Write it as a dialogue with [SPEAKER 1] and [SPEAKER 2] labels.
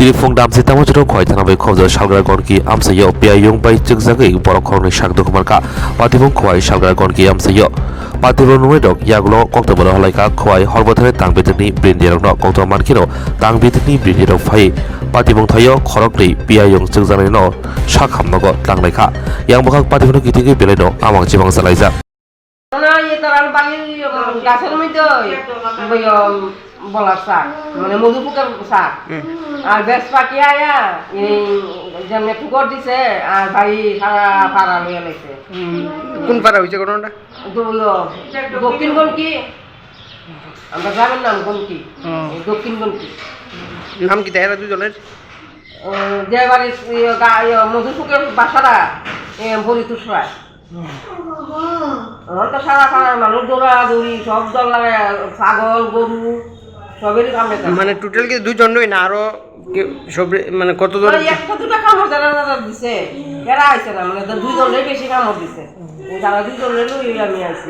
[SPEAKER 1] Tirifung damsi tamajro khoi thana bai khobja salgra gonki amsayo piyayong bai chikjagei borok khorni sakduk marka patibung khoi salgra gonki amsayo patibung numedok yaglo kokta boro halaika khoi horbothare tangbetini brindirokno kokta markino tangbetini brindirok phai patibung thayo khorokni piyayong chikjanai no sakhamnago tangnaikha yang bokhak patibung kitigi beleno amang jibang salaijak
[SPEAKER 2] না ইয়ে তার বাড়ির গাছের মধ্যে বলার শাক মানে মধু পোকার শাক আর বেশ পাখি আয়া যেমন ঠুকর দিছে আর ভাই সারা পাড়া লইয়া লাইছে।
[SPEAKER 3] কোন পাড়া হয়েছে ঘটনাটা?
[SPEAKER 2] দক্ষিণ গনকি আমরা গ্রামের নাম গনকি দক্ষিণ গনকি।
[SPEAKER 3] নাম কি তাই দুজনের?
[SPEAKER 2] যে বাড়ির মধু পোকের বাসারা বরিতুসরায় তো সারা পাড়ার মানুষ দৌড়াদৌড়ি সব দল লাগে ছাগল গরু সবেরই কামড়ে
[SPEAKER 3] মানে টোটাল কি দুজনই না আরো সব মানে কত ধরে
[SPEAKER 2] একটা দুটা কামড় যারা দিছে এরা আইছে না মানে দুইজনের বেশি কামড় দিছে যারা দুইজনের আমি আইছি।